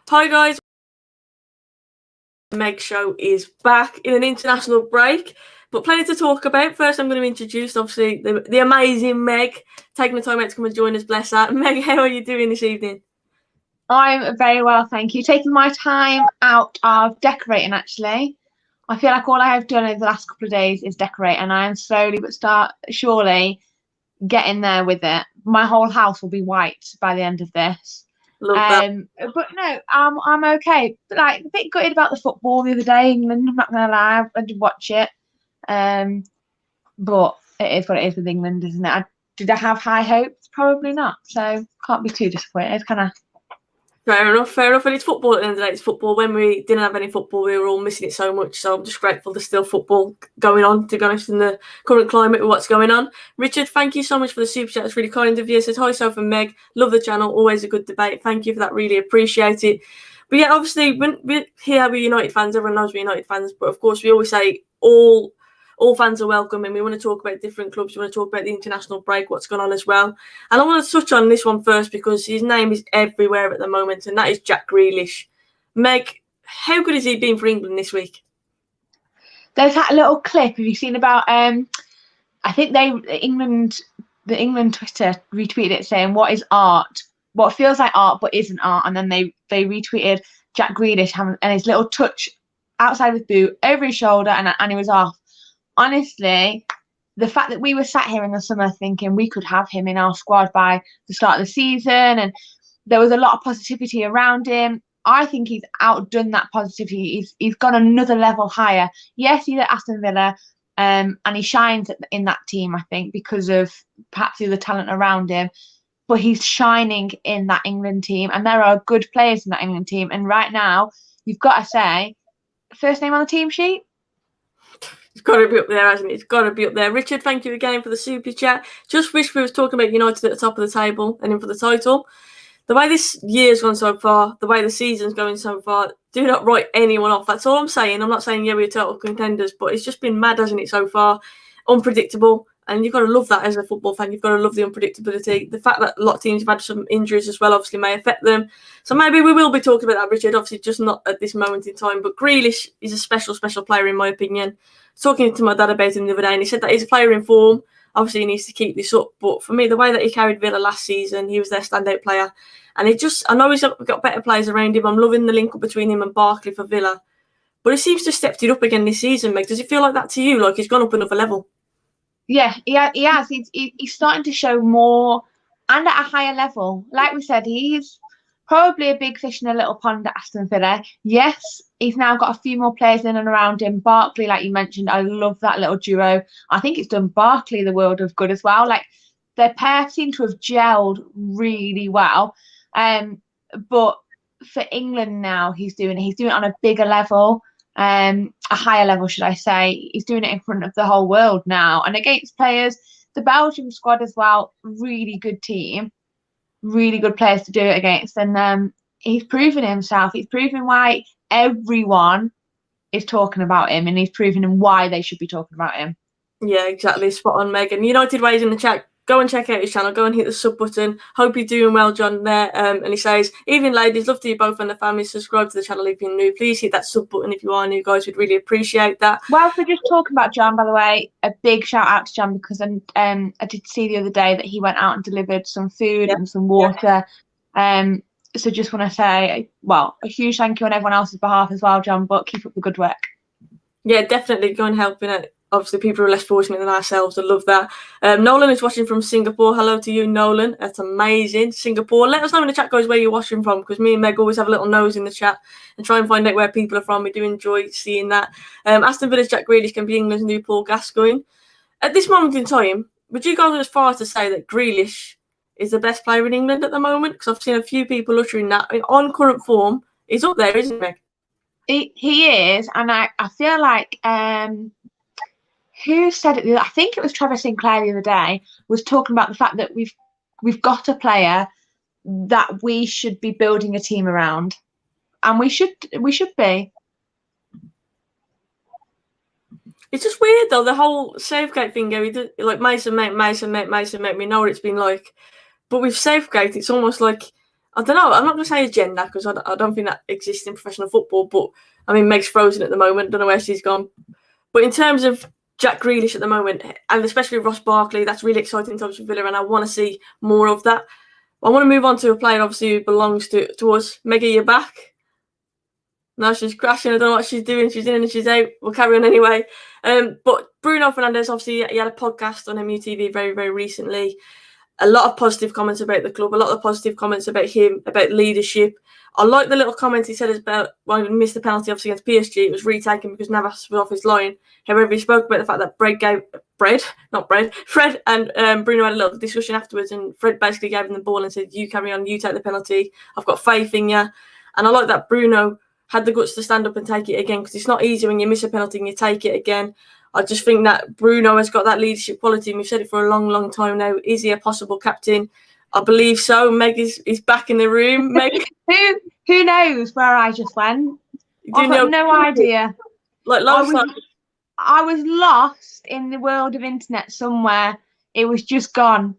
Hi guys, Meg show is back in an international break, but plenty to talk about. First, I'm going to introduce, obviously, the amazing Meg, taking the time out to come and join us, bless her. Meg, how are you doing this evening? I'm very well, thank you. Taking my time out of decorating, actually. I feel like all I have done over the last couple of days is decorate, and I am slowly but surely getting there with it. My whole house will be white by the end of this. Love that. But no, I'm okay. Like a bit gutted about the football the other day, England. I'm not gonna lie, I did watch it. But it is what it is with England, isn't it? Did I have high hopes? Probably not. So can't be too disappointed, can I? Fair enough. And it's football at the end of the day. It's football. When we didn't have any football, we were all missing it so much. So I'm just grateful there's still football going on, to be honest, in the current climate with what's going on. Richard, thank you so much for the super chat. It's really kind of you. It says, hi, Soph and Meg. Love the channel. Always a good debate. Thank you for that. Really appreciate it. But yeah, obviously, when we're here, we're United fans. Everyone knows we're United fans. But of course, we always say all fans are welcome, and we want to talk about different clubs. We want to talk about the international break, what's going on as well. And I want to touch on this one first because his name is everywhere at the moment, and that is Jack Grealish. Meg, how good has he been for England this week? There's that little clip. Have you seen about? I think the England Twitter retweeted it saying, "What is art? What feels like art but isn't art?" And then they retweeted Jack Grealish and his little touch outside of his boot over his shoulder, and he was off. Honestly, the fact that we were sat here in the summer thinking we could have him in our squad by the start of the season, and there was a lot of positivity around him. I think he's outdone that positivity. He's gone another level higher. Yes, he's at Aston Villa, and he shines in that team, I think, because of perhaps the other talent around him. But he's shining in that England team, and there are good players in that England team. And right now, you've got to say, first name on the team sheet. It's got to be up there, hasn't it? It's got to be up there. Richard, thank you again for the super chat. Just wish we was talking about United at the top of the table and in for the title. The way this year's gone so far, the way the season's going so far, do not write anyone off. That's all I'm saying. I'm not saying, yeah, we're total contenders, but it's just been mad, hasn't it, so far? Unpredictable. And you've got to love that as a football fan. You've got to love the unpredictability. The fact that a lot of teams have had some injuries as well obviously may affect them. So maybe we will be talking about that, Richard. Obviously, just not at this moment in time. But Grealish is a special player, in my opinion. Talking to my dad about him the other day, and he said that he's a player in form. Obviously, he needs to keep this up. But for me, the way that he carried Villa last season, he was their standout player. And I know he's got better players around him. I'm loving the link up between him and Barkley for Villa. But he seems to have stepped it up again this season, Meg. Does it feel like that to you? Like he's gone up another level? Yeah, he has. He's starting to show more and at a higher level. Like we said, he's probably a big fish in a little pond at Aston Villa. Yes, he's now got a few more players in and around him. Barkley, like you mentioned, I love that little duo. I think it's done Barkley the world of good as well. Like their pair seem to have gelled really well. But for England now, he's doing it on a bigger level. A higher level, should I say. He's doing it in front of the whole world now. And against players, the Belgium squad as well, really good team, really good players to do it against. And he's proven himself. He's proven why everyone is talking about him, and he's proven why they should be talking about him. Yeah, exactly. Spot on, Megan. United Ways in the chat. Go and check out his channel. Go and hit the sub button. Hope you're doing well, John, there. And he says, evening, ladies. Love to you both and the family. Subscribe to the channel if you're new. Please hit that sub button if you are new, guys. We'd really appreciate that. Whilst we're just talking about John, by the way, a big shout out to John, because I did see the other day that he went out and delivered some food and some water. So just want to say, well, a huge thank you on everyone else's behalf as well, John, but keep up the good work. Yeah, definitely go and help in it. Obviously, people are less fortunate than ourselves. I love that. Nolan is watching from Singapore. Hello to you, Nolan. That's amazing. Singapore. Let us know in the chat, guys, where you're watching from, because me and Meg always have a little nose in the chat and try and find out where people are from. We do enjoy seeing that. Aston Villa's Jack Grealish can be England's new Paul Gascoigne. At this moment in time, would you go as far as to say that Grealish is the best player in England at the moment? Because I've seen a few people uttering that. On current form, he's up there, isn't he? He is, and I feel like who said it? I think it was Trevor Sinclair the other day was talking about the fact that we've got a player that we should be building a team around, and we should be. It's just weird though, the whole Southgate thing. Like Mason, mate. We know what it's been like, but with Southgate, it's almost like I don't know. I'm not going to say agenda because I don't think that exists in professional football. But I mean, Meg's frozen at the moment. Don't know where she's gone. But in terms of Jack Grealish at the moment, and especially Ross Barkley, that's really exciting times for Villa, and I want to see more of that. I want to move on to a player, obviously, who belongs to us. Meggie, you're back. No, she's crashing. I don't know what she's doing. She's in and she's out. We'll carry on anyway. But Bruno Fernandez, obviously, he had a podcast on MUTV very, very recently. A lot of positive comments about the club, a lot of positive comments about him, about leadership. I like the little comments he said about when he missed the penalty, obviously, against PSG. It was retaken because Navas was off his line. However, he spoke about the fact that Fred and Bruno had a little discussion afterwards, and Fred basically gave him the ball and said, "You carry on, you take the penalty. I've got faith in you." And I like that Bruno had the guts to stand up and take it again, because it's not easy when you miss a penalty and you take it again. I just think that Bruno has got that leadership quality, and we've said it for a long, long time now. Is he a possible captain? I believe so. Meg is back in the room. Meg, who knows where I just went? I've got no idea. Like I was lost in the world of internet somewhere. It was just gone.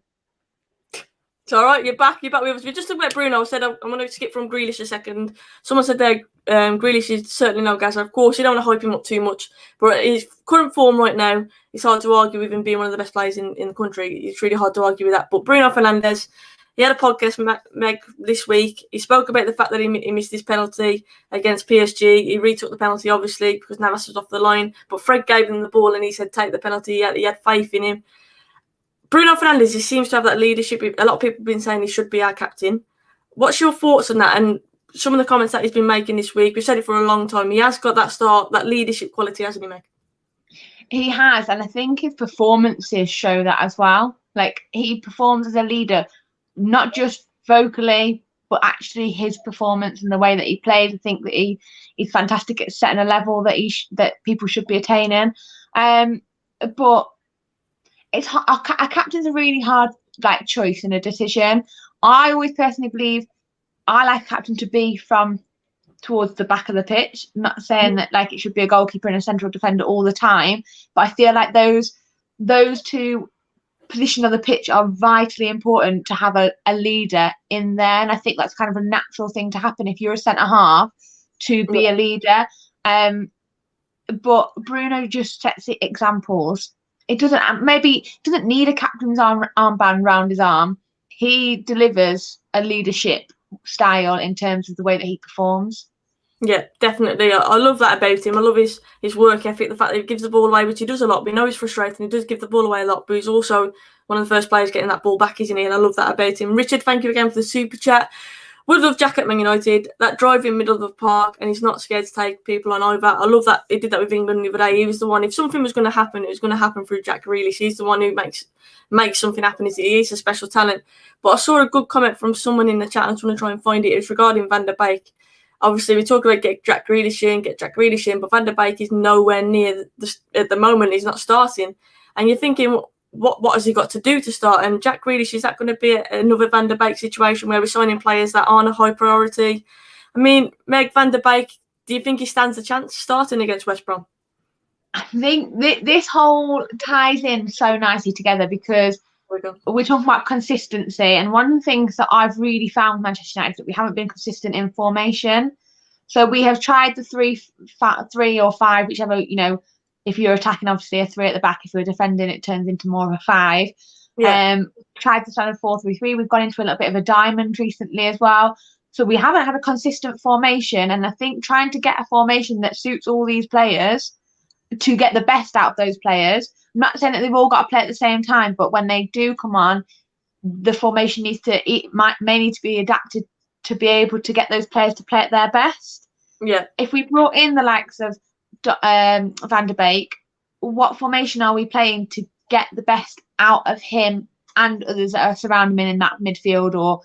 It's all right. You're back. You're back with us. We just talked about Bruno. I said I'm going to skip from Grealish a second. Someone said there, Grealish is certainly no Gaza. Of course, you don't want to hype him up too much, but his current form right now, it's hard to argue with him being one of the best players in the country. It's really hard to argue with that. But Bruno Fernandez, he had a podcast with Meg this week. He spoke about the fact that he missed his penalty against PSG. He retook the penalty, obviously, because Navas was off the line. But Fred gave him the ball and he said, take the penalty. He had faith in him. Bruno Fernandez, he seems to have that leadership. A lot of people have been saying he should be our captain. What's your thoughts on that? And some of the comments that he's been making this week, we've said it for a long time. He has got that leadership quality, hasn't he, Meg? He has, and I think his performances show that as well. Like, he performs as a leader, not just vocally, but actually his performance and the way that he plays. I think that he's fantastic at setting a level that people should be attaining. But it's a captain's a really hard choice and a decision. I always personally believe I like a captain to be from towards the back of the pitch. I'm not saying that it should be a goalkeeper and a central defender all the time, but I feel like those two positions on the pitch are vitally important to have a leader in there, and I think that's kind of a natural thing to happen if you're a centre half, to be a leader. But Bruno just sets the examples. It doesn't need a captain's armband round his arm. He delivers a leadership style in terms of the way that he performs. Yeah, definitely. I love that about him. I love his work ethic, the fact that he gives the ball away, which he does a lot. We know he's frustrating. He does give the ball away a lot, but he's also one of the first players getting that ball back, isn't he? And I love that about him. Richard, thank you again for the super chat. Would love Jack at Man United. That drive in middle of the park, and he's not scared to take people on over. I love that he did that with England the other day. He was the one. If something was going to happen, it was going to happen through Jack Grealish. He's the one who makes something happen. He is a special talent. But I saw a good comment from someone in the chat. I just want to try and find it. It was regarding Van der Beek. Obviously, we talk about get Jack Grealish in, but Van der Beek is nowhere near at the moment. He's not starting, and you're thinking, what has he got to do to start? And Jack Grealish, is that going to be another Van der Beek situation where we're signing players that aren't a high priority? I mean, Meg, Van der Beek, do you think he stands a chance starting against West Brom? I think this whole ties in so nicely together, because we're talking about consistency, and one of the things that I've really found with Manchester United is that we haven't been consistent in formation. So we have tried the 3 or 5, whichever, if you're attacking, obviously a 3 at the back. If you're defending, it turns into more of a 5. Yeah. Tried the standard 4-3-3. We've gone into a little bit of a diamond recently as well. So we haven't had a consistent formation, and I think trying to get a formation that suits all these players to get the best out of those players. I'm not saying that they've all got to play at the same time, but when they do come on, the formation may need to be adapted to be able to get those players to play at their best. Yeah. If we brought in the likes of Van der Beek, what formation are we playing to get the best out of him and others that are surrounding him in that midfield or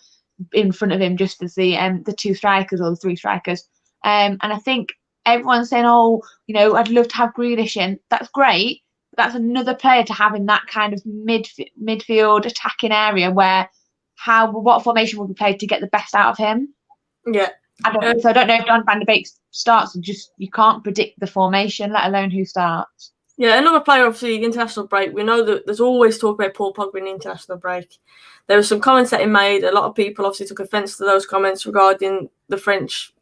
in front of him, just as the 2 strikers or the 3 strikers? And I think everyone's saying, I'd love to have Grealish in. That's great. But that's another player to have in that kind of midfield attacking area where what formation will be played to get the best out of him. Yeah. So I don't know if Don Van der Beek starts, and you can't predict the formation, let alone who starts. Yeah, another player, obviously, international break. We know that there's always talk about Paul Pogba in the international break. There were some comments that he made. A lot of people obviously took offence to those comments regarding the French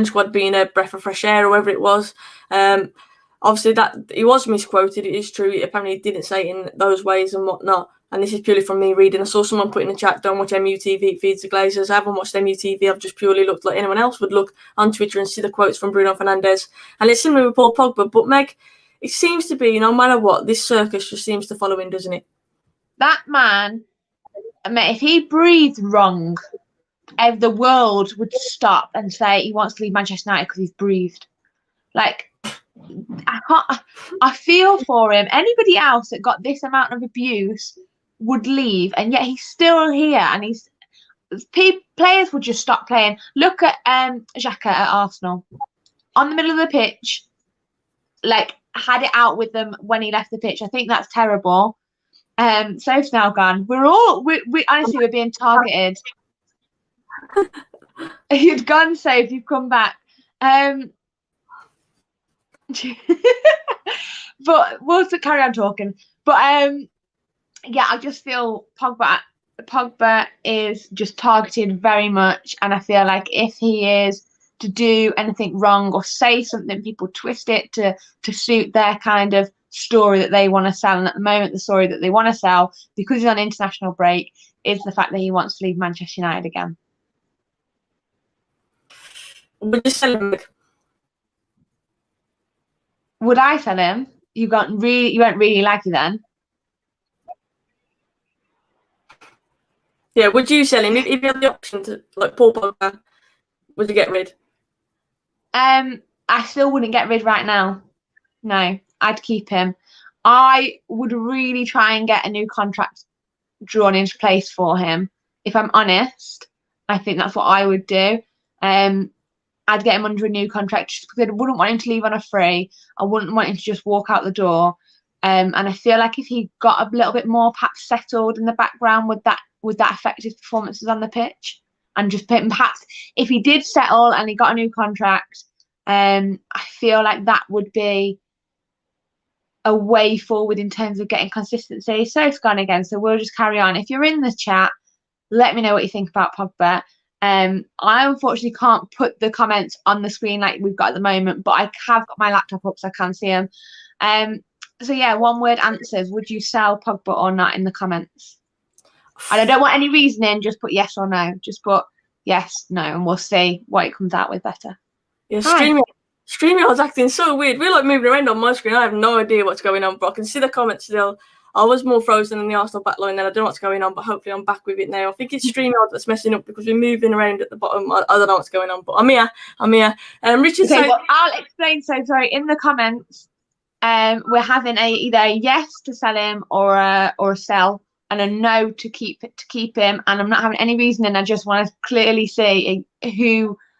squad being a breath of fresh air or whatever it was. Obviously, that he was misquoted. It is true. Apparently, he didn't say it in those ways and whatnot. And this is purely from me reading. I saw someone put in the chat, don't watch MUTV, feeds the Glazers. I haven't watched MUTV. I've just purely looked like anyone else would look on Twitter and see the quotes from Bruno Fernandez. And it's similar with Paul Pogba. But Meg, it seems to be, no matter what, this circus just seems to follow him, doesn't it? That man, I mean, if he breathed wrong, the world would stop and say he wants to leave Manchester United because he's breathed. Like, I feel for him. Anybody else that got this amount of abuse would leave, and yet he's still here, and players would just stop playing. Look at Xhaka at Arsenal, on the middle of the pitch, like had it out with them when he left the pitch. I think that's terrible. Soph's now gone. We honestly, we're being targeted. You'd gone, Soph. You've come back. But we'll carry on talking. But yeah, I just feel Pogba is just targeted very much, and I feel like if he is to do anything wrong or say something, people twist it to suit their kind of story that they want to sell. And at the moment, the story that they want to sell, because he's on international break, is the fact that he wants to leave Manchester United again. Would you sell him? Would I sell him? You weren't really like it then. Yeah, would you sell him if you had the option to, like Paul Pogba? Would you get rid? I still wouldn't get rid right now. No, I'd keep him. I would really try and get a new contract drawn into place for him. If I'm honest, I think that's what I would do. I'd get him under a new contract just because I wouldn't want him to leave on a free. I wouldn't want him to just walk out the door. And I feel like if he got a little bit more perhaps settled in the background, would that affect his performances on the pitch? And just perhaps if he did settle and he got a new contract, I feel like that would be a way forward in terms of getting consistency. So it's gone again, so we'll just carry on. If you're in the chat, let me know what you think about Pogba. I unfortunately can't put the comments on the screen like we've got at the moment, but I have got my laptop up so I can see them. So yeah, one word answers. Would you sell Pogba or not in the comments? And I don't want any reasoning, just put yes or no. Just put yes, no, and we'll see what it comes out with better. Yeah, StreamYard's acting so weird. We're like moving around on my screen. I have no idea what's going on, but I can see the comments still. I was more frozen in the Arsenal backline then. I don't know what's going on, but hopefully I'm back with it now. I think it's StreamYard that's messing up because we're moving around at the bottom. I don't know what's going on, but I'm here. Richard, okay, well, I'll explain. So sorry, in the comments, we're having either a yes to sell him or a sell, and a no to keep him. And I'm not having any reasoning. I just want to clearly see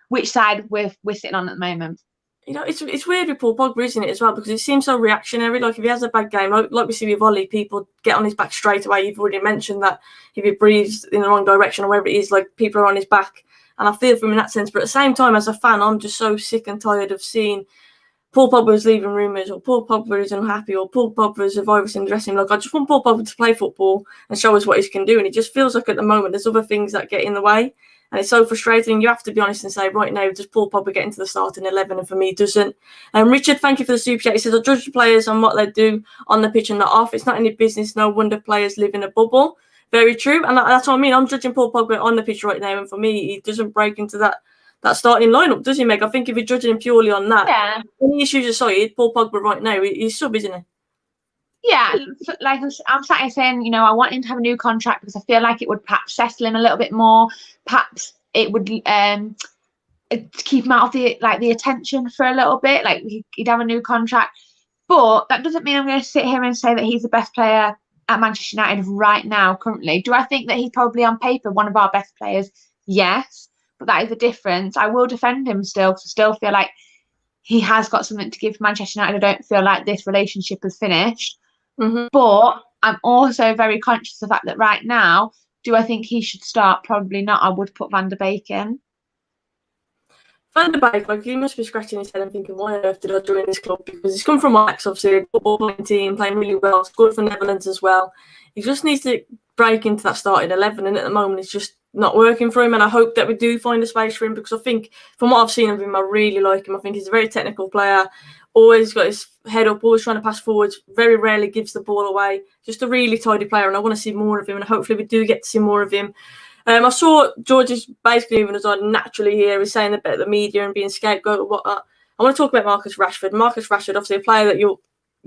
which side we're sitting on at the moment. You know, it's weird with Paul Pogba, isn't it, as well? Because it seems so reactionary. Like, if he has a bad game, like we see with Ollie, people get on his back straight away. You've already mentioned that if he breathes in the wrong direction or wherever it is, like, people are on his back. And I feel for him in that sense. But at the same time, as a fan, I'm just so sick and tired of seeing Paul Pogba's leaving rumours, or Paul Pogba is unhappy, or Paul Pogba's a virus in the dressing room. Like, I just want Paul Pogba to play football and show us what he can do. And it just feels like at the moment there's other things that get in the way. And it's so frustrating. You have to be honest and say, right now, does Paul Pogba get into the starting 11? And for me, doesn't. Richard, thank you for the super chat. He says, I judge the players on what they do on the pitch and not off. It's not any business. No wonder players live in a bubble. Very true. And that's what I mean. I'm judging Paul Pogba on the pitch right now. And for me, he doesn't break into that starting lineup, does he, Meg? I think if you're judging him purely on that, any issues aside, Paul Pogba right now, he's sub, isn't he? Yeah, like I'm sat here saying, you know, I want him to have a new contract because I feel like it would perhaps settle him a little bit more. Perhaps it would keep him out of the attention for a little bit. Like he'd have a new contract, but that doesn't mean I'm going to sit here and say that he's the best player at Manchester United right now. Currently, do I think that he's probably on paper one of our best players? Yes, but that is the difference. I will defend him still. Still feel like he has got something to give to Manchester United. I don't feel like this relationship is finished. Mm-hmm. But I'm also very conscious of the fact that right now, do I think he should start? Probably not. I would put Van der Beek in. Van der Beek, like, he must be scratching his head and thinking, why on earth did I join this club? Because he's come from Ajax, obviously, a football playing team, playing really well, scored for Netherlands as well. He just needs to break into that starting 11, and at the moment it's just not working for him, and I hope that we do find a space for him, because I think from what I've seen of him, I really like him. I think he's a very technical player, always got his head up, always trying to pass forwards, very rarely gives the ball away, just a really tidy player, and I want to see more of him, and hopefully we do get to see more of him. I saw George is basically, even as I naturally here, is saying about the media and being scapegoat and whatnot. I want to talk about Marcus Rashford. Marcus Rashford, obviously a player that you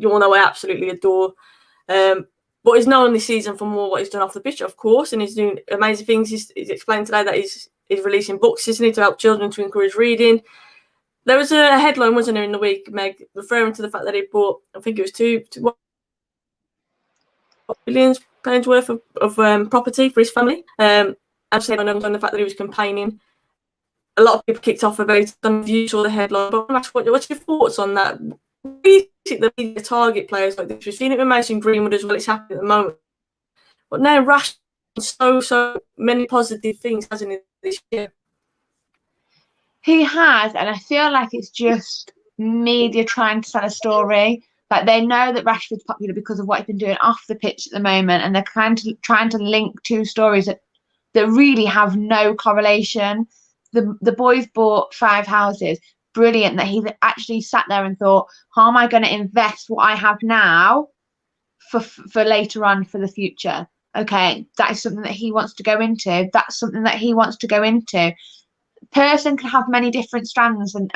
all know I absolutely adore. But he's known this season for more what he's done off the pitch, of course, and he's doing amazing things. He's explained today that he's releasing books, isn't he, to help children to encourage reading. There was a headline, wasn't there, in the week, Meg, referring to the fact that he bought, I think it was £2 billion worth of property for his family. I've said on the fact that he was campaigning. A lot of people kicked off about it. Some of you saw the headline, but what's your thoughts on that? The media target players like this. We've seen it with Mason Greenwood as well. It's happening at the moment. But now Rashford, so many positive things, hasn't he, this year? He has, and I feel like it's just media trying to sell a story. Like, they know that Rashford's popular because of what he's been doing off the pitch at the moment, and they're trying to link two stories that really have no correlation. The boys bought 5 houses. Brilliant that he actually sat there and thought, how am I going to invest what I have now for later on, for the future? Okay, that is something that he wants to go into. That's something that he wants to go into. Person can have many different strands and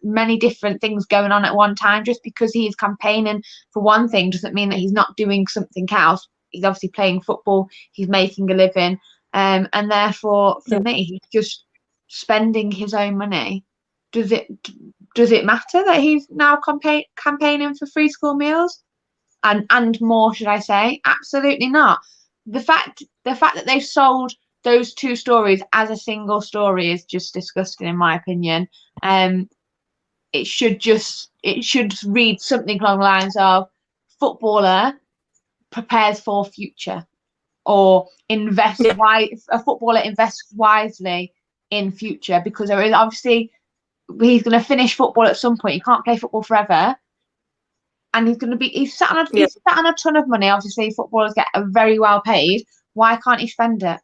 many different things going on at one time. Just because he is campaigning for one thing doesn't mean that he's not doing something else. He's obviously playing football. He's making a living. And therefore, for me, he's just spending his own money. Does it matter that he's now campaigning for free school meals and more, should I say? Absolutely not. The fact that they've sold those two stories as a single story is just disgusting, in my opinion. It should read something along the lines of footballer prepares for future, or a footballer invests wisely in future, because there is obviously, he's going to finish football at some point. He can't play football forever, and he's sat on a ton of money. Obviously, footballers get very well paid. Why can't he spend it?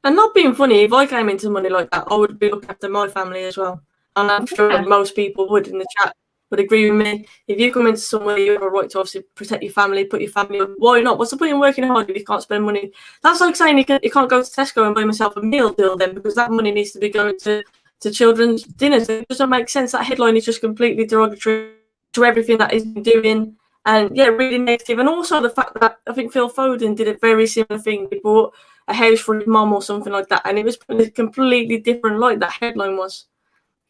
And not being funny, if I came into money like that, I would be looking after my family as well. And I'm sure most people would in the chat would agree with me. If you come into somewhere, you have a right to obviously protect your family, put your family up. Why not? What's the point in working hard if you can't spend money? That's like saying you can't go to Tesco and buy myself a meal deal then, because that money needs to be going to children's dinners. It doesn't make sense. That headline is just completely derogatory to everything that he's been doing. And yeah, really negative. And also the fact that I think Phil Foden did a very similar thing. He bought a house for his mum or something like that, and it was in a completely different light. That headline was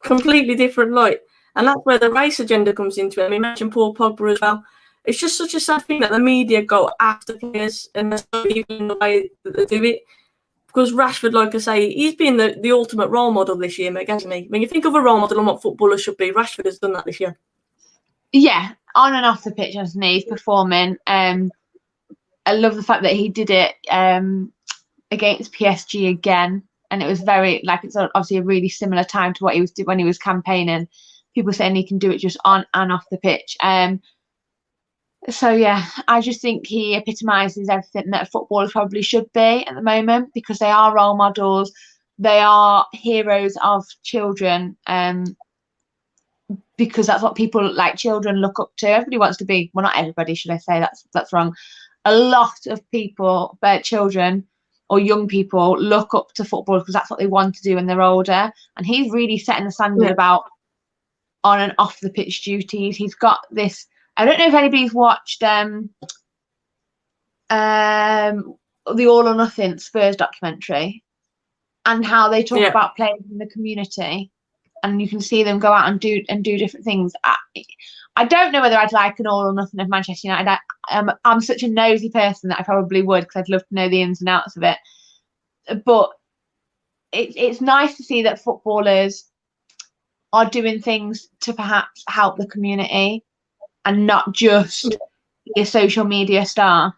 completely different light, and that's where the race agenda comes into it. And we mentioned Paul Pogba as well. It's just such a sad thing that the media go after players, and that's not even the way that they do it. Because Rashford, like I say, he's been the ultimate role model this year, Meg, hasn't he? When you think of a role model and what footballers should be, Rashford has done that this year. Yeah, on and off the pitch, hasn't he? He's performing. I love the fact that he did it against PSG again, and it was it's obviously a really similar time to what he was doing when he was campaigning. People saying he can do it just on and off the pitch. So yeah, I just think he epitomises everything that footballers probably should be at the moment, because they are role models, they are heroes of children, because that's what people like children look up to. Everybody wants to be, well, not everybody, should I say, that's wrong. A lot of people, children or young people, look up to football because that's what they want to do when they're older. And he's really setting the standard about on and off the pitch duties. He's got this. I don't know if anybody's watched the All or Nothing Spurs documentary, and how they talk about players in the community, and you can see them go out and do different things. I don't know whether I'd like an All or Nothing of Manchester United. I'm such a nosy person that I probably would, because I'd love to know the ins and outs of it. But it's nice to see that footballers are doing things to perhaps help the community, and not just be a social media star.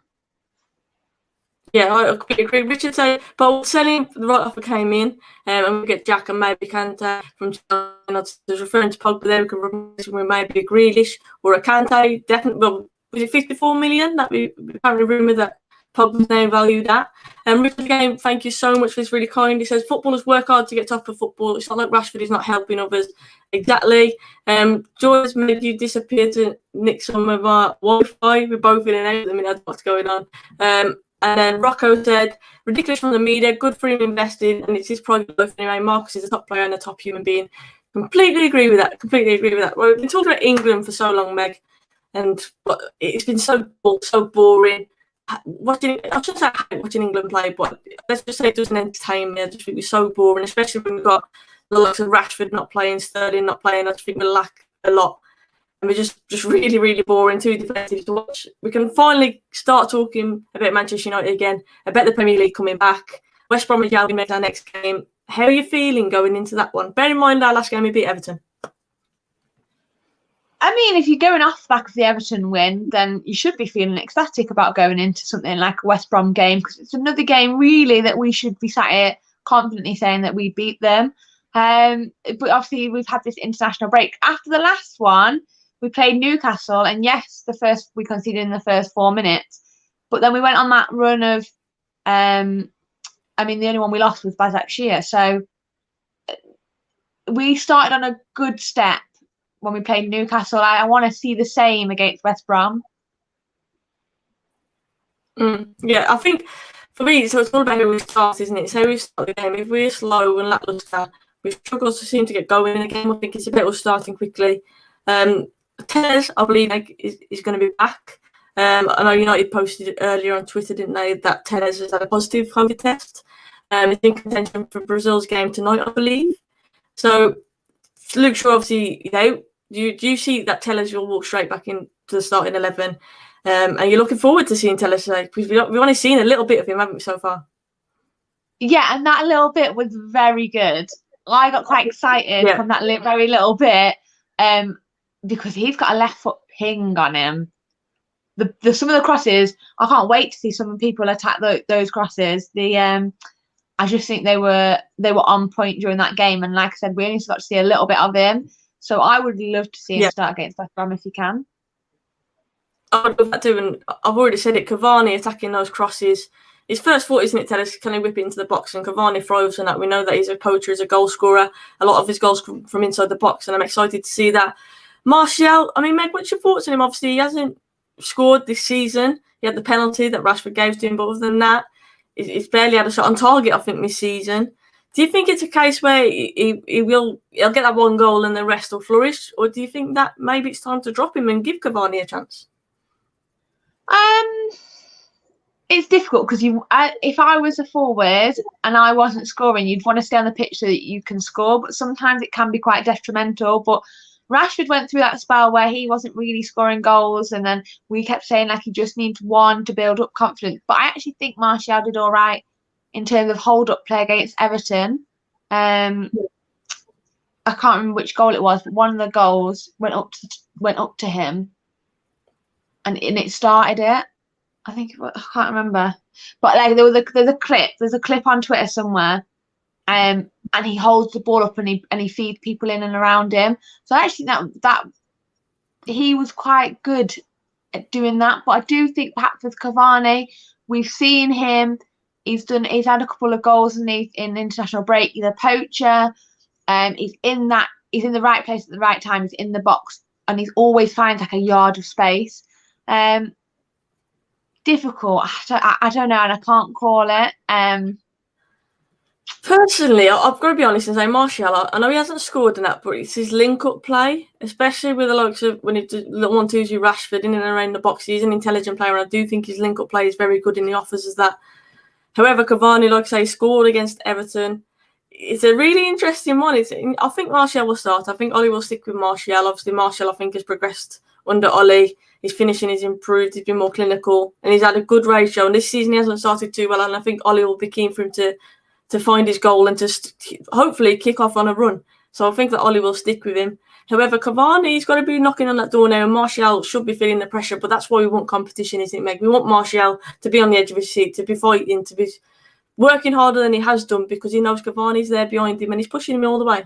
Yeah, I completely agree. Richard said, but we'll sell him. The right offer came in, and we get Jack and maybe Kante from Chelsea. I was referring to Pogba there. We could replace him with maybe a Grealish or a Kante. Definitely, well, was it 54 million? That we apparently rumoured that Pogba's name valued at. And Richard, again, thank you so much for this. Really kind. He says footballers work hard to get top of football. It's not like Rashford is not helping others. Exactly. Joy has made you disappear to nick some of our Wi-Fi. We're both in and out at the minute. I don't know what's going on. And then Rocco said, ridiculous from the media, good for him investing, and it's his private life anyway. Marcus is a top player and a top human being. Completely agree with that. Well, we've been talking about England for so long, Meg, and it's been so boring. I shouldn't say I hate watching England play, but let's just say it doesn't entertain me. I just think it's so boring, especially when we've got the likes of Rashford not playing, Sterling not playing. I just think we lack a lot. And we're just really, really boring, too defensive to watch. We can finally start talking about Manchester United again, about the Premier League coming back. West Bromwich Albion makes our next game. How are you feeling going into that one? Bear in mind our last game we beat Everton. I mean, if you're going off the back of the Everton win, then you should be feeling ecstatic about going into something like a West Brom game, because it's another game really that we should be sat here confidently saying that we beat them. But obviously we've had this international break. After the last one, we played Newcastle, and yes, we conceded in the first 4 minutes, but then we went on that run of, the only one we lost was Başakşehir. So we started on a good step when we played Newcastle. I want to see the same against West Brom. Yeah, I think for me, so it's all about how we start, isn't it? It's how we start the game. If we're slow and lacklustre, we struggle to seem to get going in the game. I think it's a bit of starting quickly. Tellez, I believe, is going to be back. I know United posted earlier on Twitter, didn't they, that Tellez has had a positive COVID test. He's in contention for Brazil's game tonight, I believe. So Luke Shaw, obviously, do you see that Tellez will walk straight back into the starting 11? And you're looking forward to seeing Tellez today, because we've only seen a little bit of him, haven't we, so far? Yeah, and that little bit was very good. I got quite excited from that very little bit. Because he's got a left foot ping on him. Some of the crosses, I can't wait to see some people attack those crosses. I just think they were on point during that game, and like I said, we only got to see a little bit of him. So I would love to see him start against West Brom if he can. I would love that too, and I've already said it. Cavani attacking those crosses. His first thought, isn't it, Tellez? Can he whip it into the box? And Cavani thrives on that. We know that he's a poacher, he's a goal scorer. A lot of his goals come from inside the box, and I'm excited to see that. Martial, Meg, what's your thoughts on him? Obviously, he hasn't scored this season. He had the penalty that Rashford gave to him, but other than that, he's barely had a shot on target, I think, this season. Do you think it's a case where he'll get that one goal and the rest will flourish? Or do you think that maybe it's time to drop him and give Cavani a chance? It's difficult because if I was a forward and I wasn't scoring, you'd want to stay on the pitch so that you can score, but sometimes it can be quite detrimental. But Rashford went through that spell where he wasn't really scoring goals, and then we kept saying like he just needs one to build up confidence. But I actually think Martial did all right in terms of hold-up play against Everton. I can't remember which goal it was, but one of the goals went up to him, and it started it. I think I can't remember, but like there's a clip on Twitter somewhere. And he holds the ball up and he feeds people in and around him. So I actually think that he was quite good at doing that. But I do think perhaps with Cavani, we've seen him. He's had a couple of goals in international break. He's a poacher. He's in the right place at the right time. He's in the box, and he's always finds like a yard of space. Difficult. I don't know, and I can't call it. Personally, I've got to be honest and say Martial, I know he hasn't scored in that, but it's his link-up play, especially with the likes of when he does little 1-2s with Rashford in and around the box. He's an intelligent player, and I do think his link-up play is very good, and he offers us that. However, Cavani, like I say, scored against Everton. It's a really interesting one. I think Martial will start. I think Ollie will stick with Martial. Obviously, Martial, I think, has progressed under Ollie. His finishing is improved. He's been more clinical, and he's had a good ratio. And this season, he hasn't started too well, and I think Ollie will be keen for him to find his goal and to hopefully kick off on a run. So I think that Ollie will stick with him. However, Cavani's got to be knocking on that door now, and Martial should be feeling the pressure. But that's why we want competition, isn't it, Meg? We want Martial to be on the edge of his seat, to be fighting, to be working harder than he has done, because he knows Cavani's there behind him and he's pushing him all the way.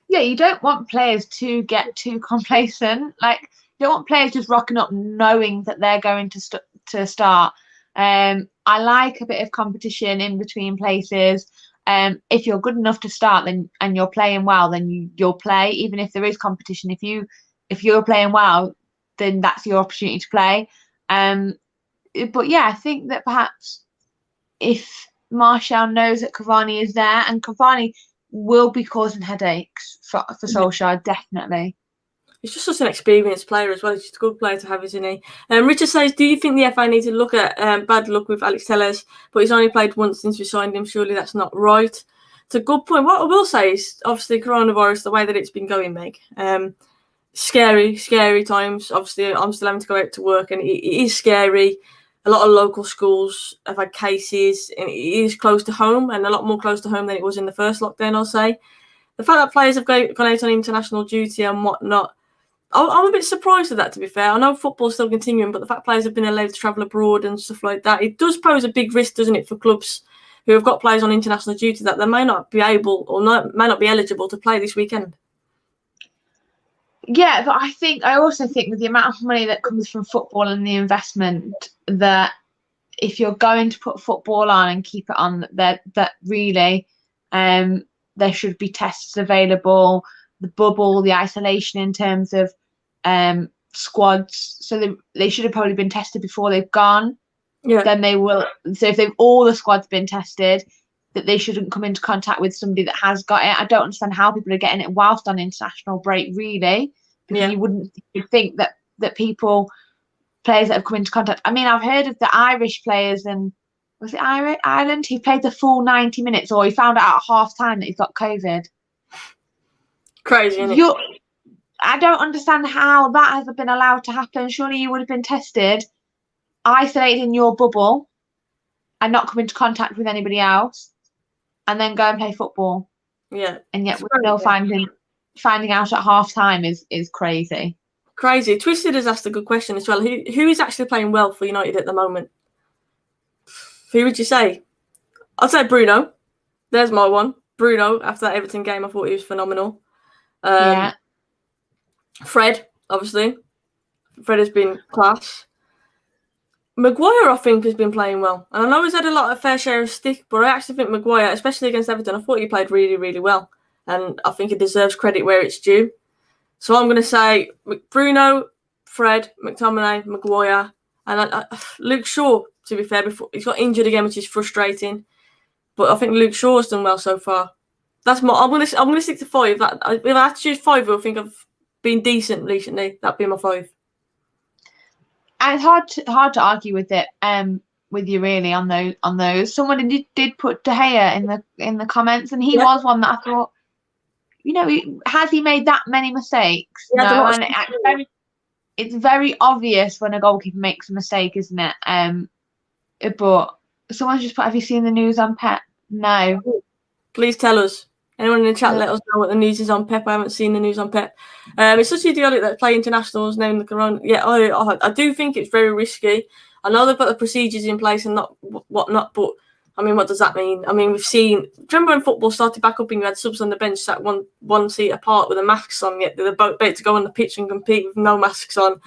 Yeah, you don't want players to get too complacent. Like, you don't want players just rocking up knowing that they're going to start. I like a bit of competition in between places. If you're good enough to start, then and you're playing well, then you'll play. Even if there is competition, if you're playing well, then that's your opportunity to play. But yeah, I think that perhaps if Martial knows that Cavani is there, and Cavani will be causing headaches for Solskjaer, definitely. He's just such an experienced player as well. He's just a good player to have, isn't he? Richard says, do you think the FA need to look at bad luck with Alex Telles, but he's only played once since we signed him? Surely that's not right. It's a good point. What I will say is, obviously, coronavirus, the way that it's been going, Meg, scary times. Obviously, I'm still having to go out to work, and it is scary. A lot of local schools have had cases, and it is close to home, and a lot more close to home than it was in the first lockdown, I'll say. The fact that players have gone out on international duty and whatnot, I'm a bit surprised at that, to be fair. I know football's still continuing, but the fact players have been allowed to travel abroad and stuff like that, it does pose a big risk, doesn't it, for clubs who have got players on international duty that they may not be able or may not be eligible to play this weekend. Yeah, but I also think with the amount of money that comes from football and the investment, that if you're going to put football on and keep it on, that really there should be tests available, the bubble, the isolation in terms of squads. So they should have probably been tested before they've gone. Yeah. Then they will. So if all the squads been tested, that they shouldn't come into contact with somebody that has got it. I don't understand how people are getting it whilst on international break, really, because you'd think that players that have come into contact. I mean, I've heard of the Irish players, and was it Ireland? He played the full 90 minutes, or he found out at half time that he's got COVID. Crazy, isn't it? I don't understand how that has been allowed to happen. Surely you would have been tested, isolated in your bubble, and not come into contact with anybody else, and then go and play football. Yeah. And yet we're still finding out at half time is crazy. Crazy. Twisted has asked a good question as well. Who is actually playing well for United at the moment? Who would you say? I'd say Bruno. There's my one. Bruno, after that Everton game, I thought he was phenomenal. Yeah. Fred, obviously. Fred has been class. Maguire, I think, has been playing well. And I know he's had a lot of fair share of stick, but I actually think Maguire, especially against Everton, I thought he played really, really well. And I think he deserves credit where it's due. So I'm going to say Bruno, Fred, McTominay, Maguire, and Luke Shaw, to be fair, before he's got injured again, which is frustrating. But I think Luke Shaw's done well so far. That's my. I'm gonna stick to 5. If I had to choose 5, I think I've been decent recently. That'd be my 5. And it's hard to argue with it. With you really on those. Someone did put De Gea in the comments, and he was one that I thought, has he made that many mistakes? No, and it's very obvious when a goalkeeper makes a mistake, isn't it? But someone's just put, have you seen the news on Pep? No. Please tell us. Anyone in the chat, let us know what the news is on Pep. I haven't seen the news on Pep. It's such idiotic that play internationals now in the corona. Yeah, I do think it's very risky. I know they've got the procedures in place and whatnot, but I mean, what does that mean? I mean, we've seen. Remember when football started back up and you had subs on the bench sat one seat apart with the masks on, yet they're both about to go on the pitch and compete with no masks on.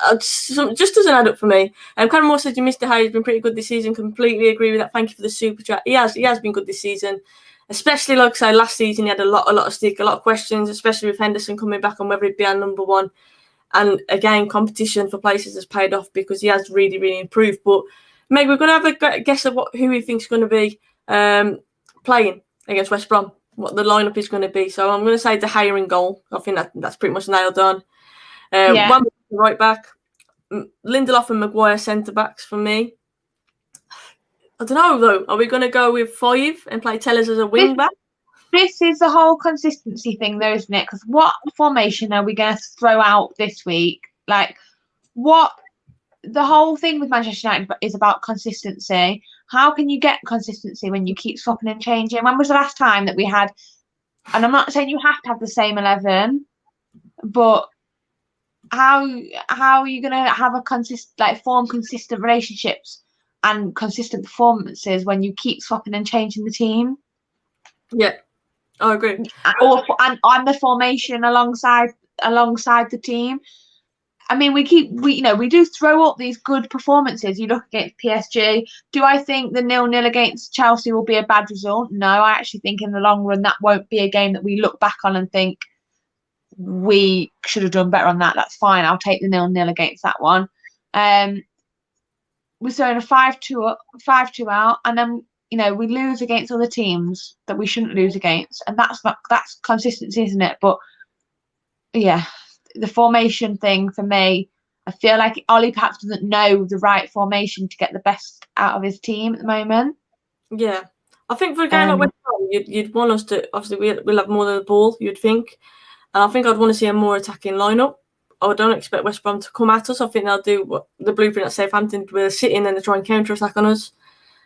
It just doesn't add up for me. Cameron Moore said, Mr. Hayes has been pretty good this season. Completely agree with that. Thank you for the super chat. He has been good this season. Especially, like I say, last season he had a lot of stick, a lot of questions, especially with Henderson coming back on whether he'd be our number one. And again, competition for places has paid off because he has really, really improved. But Meg, we're going to have a guess of who we think is going to be playing against West Brom, what the lineup is going to be. So I'm going to say De Gea in goal. I think that's pretty much nailed on. One right back, Lindelof and Maguire centre backs for me. I don't know though. Are we going to go with 5 and play Tellers as a wing back? This is the whole consistency thing, though, isn't it? Because what formation are we going to throw out this week? Like, what the whole thing with Manchester United is about consistency. How can you get consistency when you keep swapping and changing? When was the last time that we had And I'm not saying you have to have the same 11, but how are you going to have form consistent relationships and consistent performances when you keep swapping and changing the team? Yeah, I agree. And the formation alongside the team. I mean, we do throw up these good performances. You look against PSG. Do I think the 0-0 against Chelsea will be a bad result? No, I actually think in the long run that won't be a game that we look back on and think we should have done better on that. That's fine. I'll take the 0-0 against that one. We're throwing a 5-2 out, and then we lose against other teams that we shouldn't lose against, and that's consistency, isn't it? But yeah. The formation thing for me, I feel like Ollie perhaps doesn't know the right formation to get the best out of his team at the moment. Yeah, I think for a game like West Brom, you'd want us to, obviously we'll have more of the ball, you'd think, and I think I'd want to see a more attacking lineup. I don't expect West Brom to come at us. I think they'll do what the blueprint at Southampton, where they're sitting and they try and counter attack on us.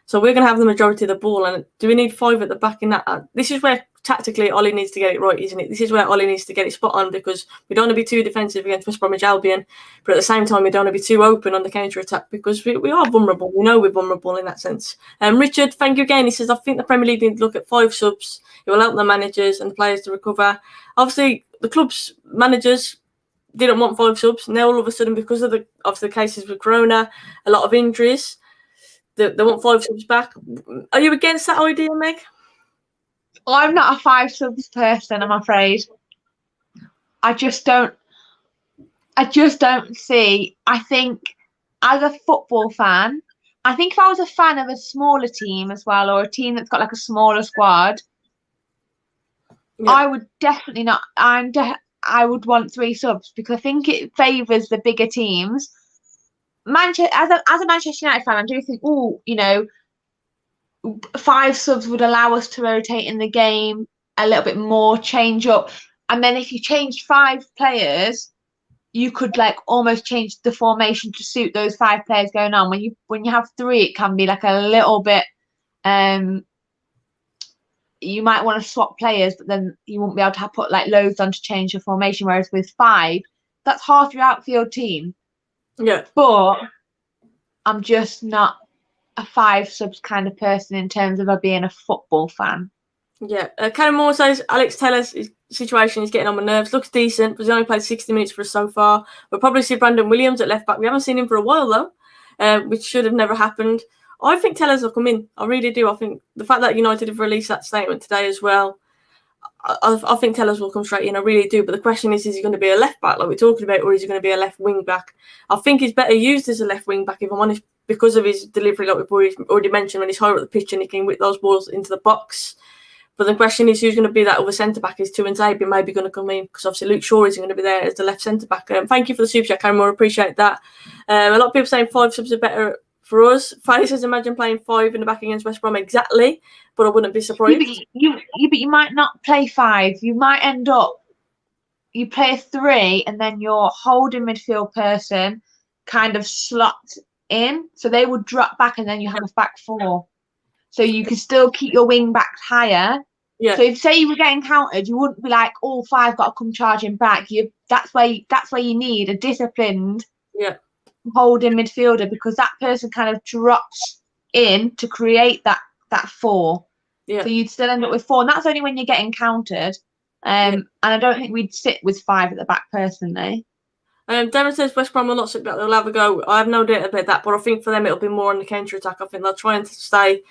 So we're going to have the majority of the ball, and do we need 5 at the back in that? This is where tactically Ollie needs to get it right, isn't it? This is where Ollie needs to get it spot on, because we don't want to be too defensive against West Bromwich Albion, but at the same time we don't want to be too open on the counter attack, because we are vulnerable. We know we're vulnerable in that sense. Richard, thank you again. He says, I think the Premier League need to look at 5 subs. It will help the managers and the players to recover. Obviously, the club's managers didn't want 5 subs. Now all of a sudden, because of the cases with Corona, a lot of injuries, they want 5 subs back. Are you against that idea, Meg? I'm not a 5 subs person, I'm afraid. I just don't see. I think as a football fan, I think if I was a fan of a smaller team as well, or a team that's got like a smaller squad, yeah. I would definitely not. I would want 3 subs, because I think it favours the bigger teams. As a Manchester United fan, I do think, 5 subs would allow us to rotate in the game a little bit more, change up. And then if you changed 5 players, you could almost change the formation to suit those 5 players going on. When you have 3, it can be like a little bit. You might want to swap players, but then you won't be able to put loads on to change your formation. Whereas with 5, that's half your outfield team. Yeah. But I'm just not a 5 subs kind of person in terms of her being a football fan. Yeah. Callum Moore says Alex Tellers' situation is getting on my nerves. Looks decent, but he's only played 60 minutes for us so far. We'll probably see Brandon Williams at left back. We haven't seen him for a while though, which should have never happened. I think Tellers will come in. I really do. I think the fact that United have released that statement today as well, I think Tellers will come straight in. I really do. But the question is he going to be a left back like we're talking about, or is he going to be a left wing back? I think he's better used as a left wing back, if I'm honest, because of his delivery, like we've already mentioned, when he's higher up the pitch and he can whip those balls into the box. But the question is who's going to be that other centre back? Is Tuanzebe maybe going to come in? Because obviously Luke Shaw isn't going to be there as the left centre back. Thank you for the super chat, Karen Moore. Appreciate that. A lot of people saying 5 subs are better for us. Faye says, imagine playing 5 in the back against West Brom. Exactly, but I wouldn't be surprised. But you might not play 5. You might end up, you play a 3 and then your holding midfield person kind of slots in. So they would drop back and then you have a back 4. So you can still keep your wing backs higher. Yeah. So if say you were getting countered, you wouldn't be like, all 5 got to come charging back. That's where you need a disciplined holding midfielder, because that person kind of drops in to create that 4. Yeah. So you'd still end up with 4, and that's only when you're getting countered. And I don't think we'd sit with 5 at the back personally. Darren says West Brom will not sit back, they'll have a go. I have no doubt about that, but I think for them it'll be more on the counter attack. I think they'll try and stay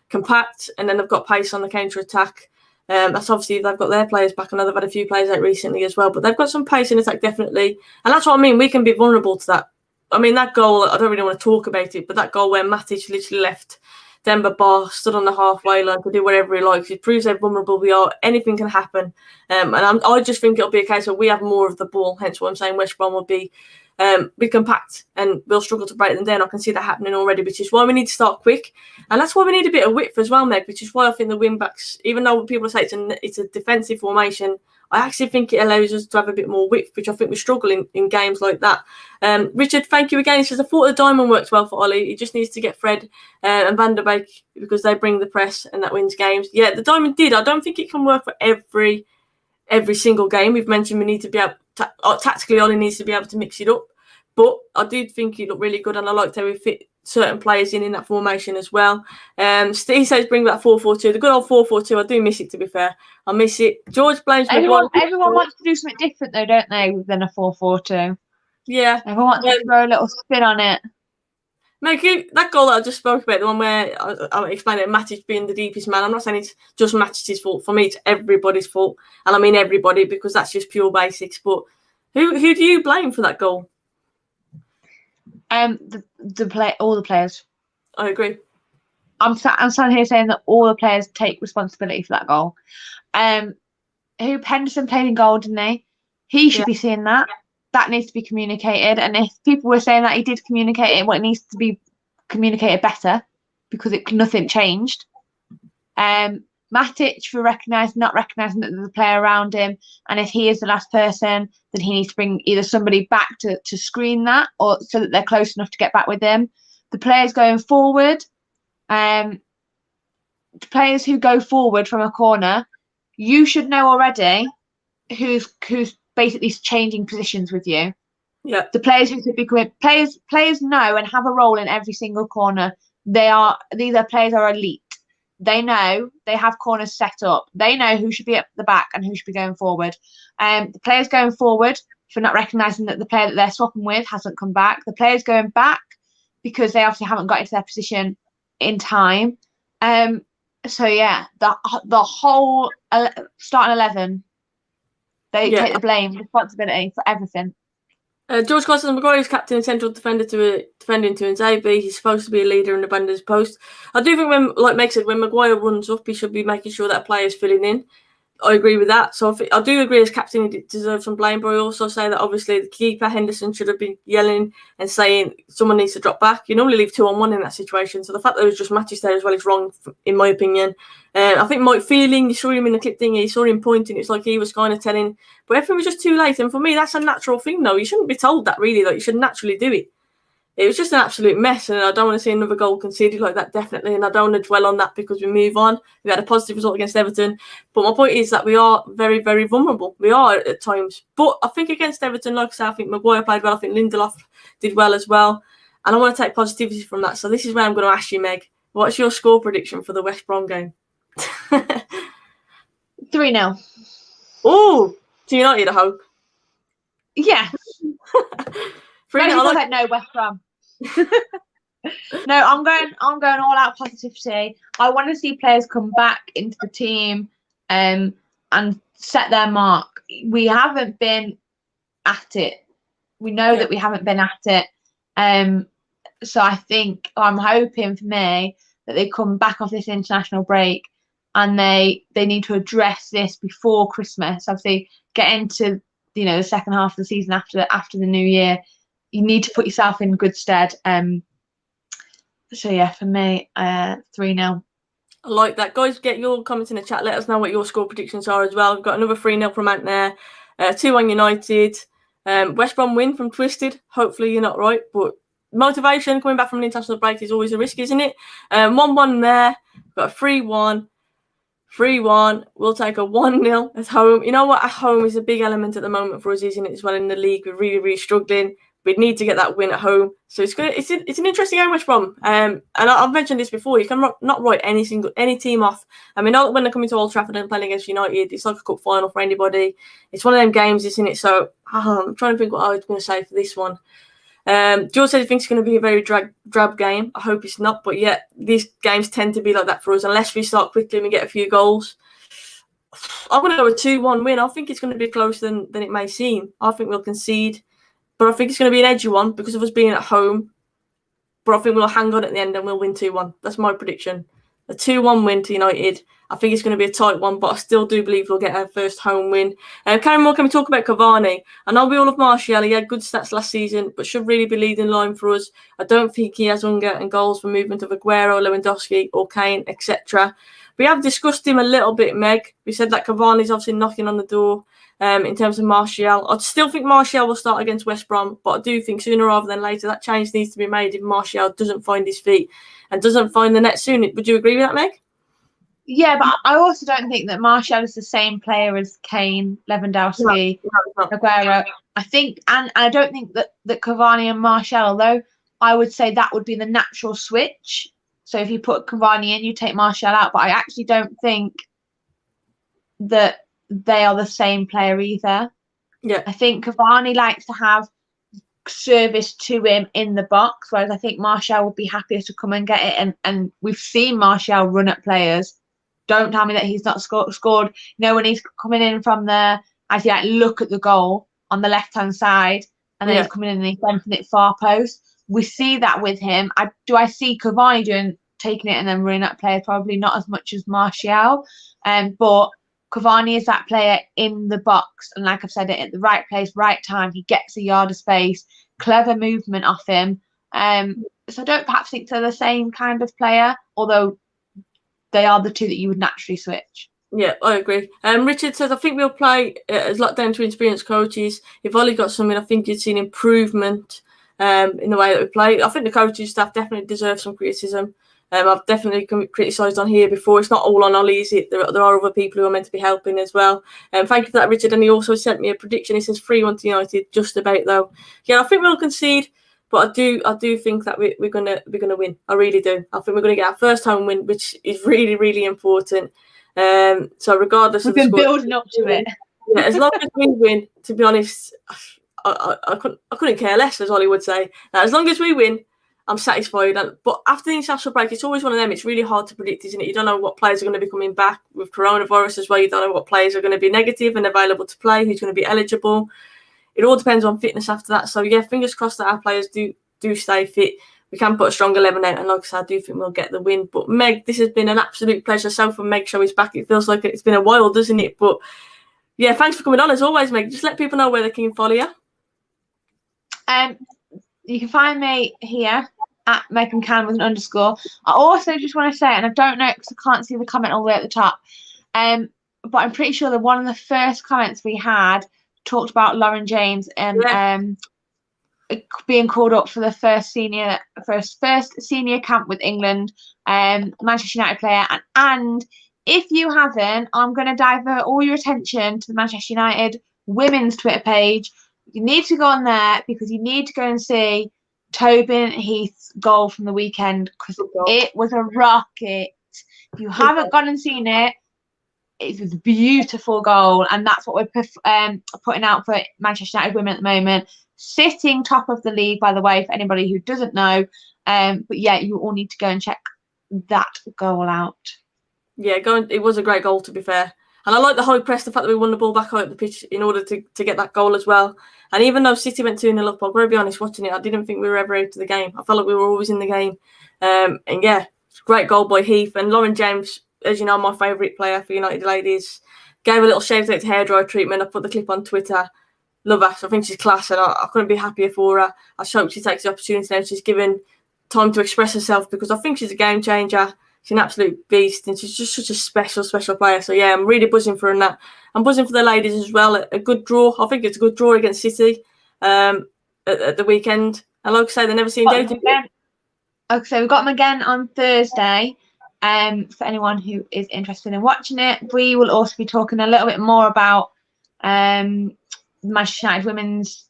compact, and then they've got pace on the counter attack. That's obviously they've got their players back. I know they've had a few players out recently as well, but they've got some pace in attack definitely, and that's what I mean. We can be vulnerable to that. I mean, that goal, I don't really want to talk about it, but that goal where Matic literally left Demba Ba stood on the halfway line to do whatever he likes, it proves how vulnerable we are. Anything can happen. And I just think it'll be a case where we have more of the ball, hence what I'm saying West Brom will be be compact and we'll struggle to break them down. I can see that happening already, which is why we need to start quick. And that's why we need a bit of width as well, Meg, which is why I think the wing-backs, even though people say it's a defensive formation, I actually think it allows us to have a bit more width, which I think we struggle in games like that. Richard, thank you again. He says, I thought the diamond works well for Ollie. He just needs to get Fred and Van der Beek because they bring the press and that wins games. Yeah, the diamond did. I don't think it can work for every single game. We've mentioned we need to be able tactically, Ollie needs to be able to mix it up. But I do think it looked really good, and I liked how we fit certain players in that formation as well. Steve says bring back 4-4-2. The good old 4-4-2. I do miss it, to be fair. I miss it. George blames me. Everyone wants to do something different, though, don't they, than a 4-4-2? Yeah. Everyone wants to throw a little spin on it. Meg, that goal that I just spoke about, the one where I explained it, Matic being the deepest man, I'm not saying it's just Matic's fault. For me, it's everybody's fault. And I mean everybody, because that's just pure basics. But who do you blame for that goal? All the players. I agree. I'm standing here saying that all the players take responsibility for that goal. Henderson played in goal, didn't he? He should be seeing that. That needs to be communicated. And if people were saying that he did communicate it, well, it needs to be communicated better because nothing changed. Matic for not recognising that there's a player around him, and if he is the last person, then he needs to bring either somebody back to screen that, or so that they're close enough to get back with him. The players going forward, the players who go forward from a corner, you should know already who's basically changing positions with you. Yeah. The players who should be coming, players know and have a role in every single corner. These players are elite. They know they have corners set up. They know who should be at the back and who should be going forward. The players going forward for not recognising that the player that they're swapping with hasn't come back. The players going back because they obviously haven't got into their position in time. So yeah, the whole starting 11, they take the blame, responsibility for everything. George Costa Maguire is captain and central defending to Nzabi. He's supposed to be a leader in the Bander's post. I do think like Meg said, when Maguire runs up, he should be making sure that player is filling in. I agree with that. So I do agree as captain he deserves some blame, but I also say that obviously the keeper Henderson should have been yelling and saying someone needs to drop back. You normally leave 2-on-1 in that situation. So the fact that it was just Matic there as well is wrong, in my opinion. I think Mike Feeling, you saw him in the clip thing, you saw him pointing. It's like he was kind of telling, but everything was just too late. And for me, that's a natural thing, though. You shouldn't be told that, really. Like, you should naturally do it. It was just an absolute mess, and I don't want to see another goal conceded like that, definitely. And I don't want to dwell on that because we move on. We had a positive result against Everton. But my point is that we are very, very vulnerable. We are at times. But I think against Everton, like I said, I think Maguire played well. I think Lindelof did well as well. And I want to take positivity from that. So this is where I'm going to ask you, Meg, what's your score prediction for the West Brom game? 3-0. Oh, to United, I hope. Yeah. 3-0. No, West Brom. No, I'm going all out positivity. I want to see players come back into the team and set their mark. We haven't been at it. We know that we haven't been at it. So I'm hoping for me that they come back off this international break and they need to address this before Christmas. Obviously, get into the second half of the season after the new year. You need to put yourself in good stead. So yeah, for me, 3-0. I like that. Guys, get your comments in the chat. Let us know what your score predictions are as well. We've got another 3-0 from Ant there. 2-1 United. West Brom win from Twisted. Hopefully you're not right, but motivation coming back from an international break is always a risk, isn't it? 1-1 there. We've got a 3-1. 3-1. We'll take a 1-0 at home. You know what? At home is a big element at the moment for us, isn't it? As well in the league, we're really, really struggling. We need to get that win at home. So it's an interesting game, West Brom. And I've mentioned this before. You can not write any team off. I mean, not when they're coming to Old Trafford and playing against United. It's like a cup final for anybody. It's one of them games, isn't it? So I'm trying to think what I was going to say for this one. George said he thinks it's going to be a very drab game. I hope it's not. But yeah, these games tend to be like that for us. Unless we start quickly and we get a few goals. I'm going to go with 2-1 win. I think it's going to be closer than it may seem. I think we'll concede. But I think it's going to be an edgy one because of us being at home. But I think we'll hang on at the end and we'll win 2-1. That's my prediction. a 2-1 win to United. I think it's going to be a tight one, but I still do believe we'll get our first home win. Can we talk about Cavani? I know we all love Martial. He had good stats last season, but should really be leading line for us. I don't think he has hunger and goals for movement of Aguero, Lewandowski or Kane, etc. We have discussed him a little bit, Meg. We said that Cavani's obviously knocking on the door in terms of Martial. I still think Martial will start against West Brom, but I do think sooner rather than later that change needs to be made if Martial doesn't find his feet and doesn't find the net soon. Would you agree with that, Meg? Yeah, but I also don't think that Martial is the same player as Kane, Lewandowski, Aguero. I think, and I don't think that Cavani and Martial, although I would say that would be the natural switch. So if you put Cavani in, you take Martial out. But I actually don't think that they are the same player either. Yeah. I think Cavani likes to have service to him in the box, whereas I think Martial would be happier to come and get it. And we've seen Martial run at players. Don't tell me that he's not scored. When he's coming in from as he look at the goal on the left-hand side, and then he's coming in and he's sending it far post. We see that with him. Do I see Cavani taking it and then running at players? Probably not as much as Martial. But Cavani is that player in the box, and like I've said, at the right place, right time. He gets a yard of space, clever movement off him. So I don't perhaps think they're the same kind of player, although they are the two that you would naturally switch. Yeah, I agree. Richard says, I think we'll play as lockdown to experienced coaches. If Ollie got something, I think you'd see an improvement in the way that we play. I think the coaching staff definitely deserve some criticism. I've definitely criticised on here before. It's not all on Ollie, is it? There are other people who are meant to be helping as well. Thank you for that, Richard. And he also sent me a prediction. He says 3-1 to United, just about though. Yeah, I think we'll concede. But I do think that we're gonna win. I really do. I think we're gonna get our first home win, which is really, really important. So regardless of the score, building up to it. Yeah, as long as we win, to be honest, I couldn't care less, as Ollie would say. Now, as long as we win, I'm satisfied. But after the international break, it's always one of them. It's really hard to predict, isn't it? You don't know what players are going to be coming back with coronavirus as well. You don't know what players are going to be negative and available to play, who's going to be eligible. It all depends on fitness after that. So, yeah, fingers crossed that our players do stay fit. We can put a strong 11 out. And like I said, I do think we'll get the win. But, Meg, this has been an absolute pleasure. Soph N Meg show is back. It feels like it's been a while, doesn't it? But, yeah, thanks for coming on as always, Meg. Just let people know where they can follow you. You can find me here at Megan Can with an underscore. I also just want to say, and I don't know because I can't see the comment all the way at the top, but I'm pretty sure that one of the first comments we had talked about Lauren James and being called up for the first senior camp with England, Manchester United player. And if you haven't, I'm going to divert all your attention to the Manchester United women's Twitter page. You need to go on there because you need to go and see Tobin Heath's goal from the weekend because it was a rocket. If you haven't gone and seen it, it was a beautiful goal, and that's what we're putting out for Manchester United women at the moment. Sitting top of the league, by the way, for anybody who doesn't know. But yeah, you all need to go and check that goal out. Yeah, it was a great goal, to be fair. And I like the high press, the fact that we won the ball back high up the pitch in order to get that goal as well. And even though City went 2-0 up, I'll be honest, watching it, I didn't think we were ever out of the game. I felt like we were always in the game. And yeah, great goal by Heath. And Lauren James, as you know, my favourite player for United ladies, gave a little shout out to hairdryer treatment. I put the clip on Twitter. Love her. So I think she's class, and I couldn't be happier for her. I just hope she takes the opportunity now. She's given time to express herself because I think she's a game changer. She's an absolute beast, and she's just such a special player. So yeah, I'm really buzzing for her and that. I'm buzzing for the ladies as well. A good draw. I think it's a good draw against City at the weekend. And like I say, they never seemed out. Okay, so we've got them again on Thursday. For anyone who is interested in watching it, we will also be talking a little bit more about the Manchester United women's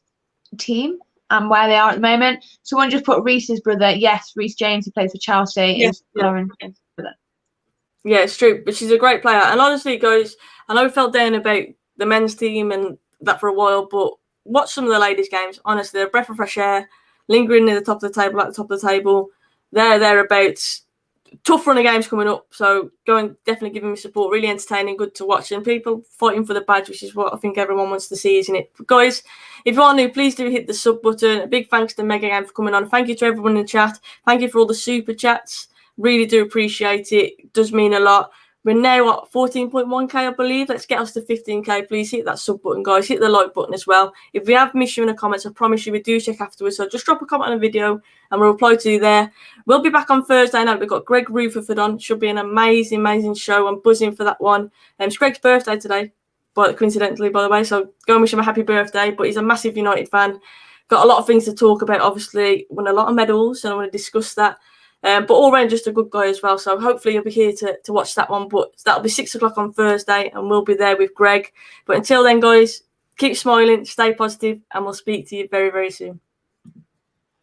team and where they are at the moment. Someone just put Reece's brother. Yes, Reece James, who plays for Chelsea, is Lauren James' brother. Yeah, it's true, but she's a great player. And honestly, guys, I know we felt down about the men's team and that for a while, but watch some of the ladies' games. Honestly, they're a breath of fresh air, lingering near the top of the table, at the top of the table. They're thereabouts. Tough run of games coming up, so go and definitely give them support. Really entertaining, good to watch, and people fighting for the badge, which is what I think everyone wants to see, isn't it? But guys, if you are new, please do hit the sub button. A big thanks to Meg again for coming on. Thank you to everyone in the chat. Thank you for all the super chats. Really do appreciate it. It does mean a lot. We're now at 14.1k, I believe. Let's get us to 15k. Please hit that sub button, guys. Hit the like button as well. If we have missed you in the comments, I promise you we do check afterwards. So just drop a comment on the video and we'll reply to you there. We'll be back on Thursday now. We've got Greg Rutherford on. Should be an amazing, amazing show. I'm buzzing for that one. It's Greg's birthday today, but coincidentally, by the way. So go and wish him a happy birthday. But he's a massive United fan. Got a lot of things to talk about, obviously. Won a lot of medals, and I want to discuss that. But all round just a good guy as well. So hopefully you'll be here to watch that one. But that'll be 6 o'clock on Thursday and we'll be there with Greg. But until then, guys, keep smiling, stay positive, and we'll speak to you very, very soon.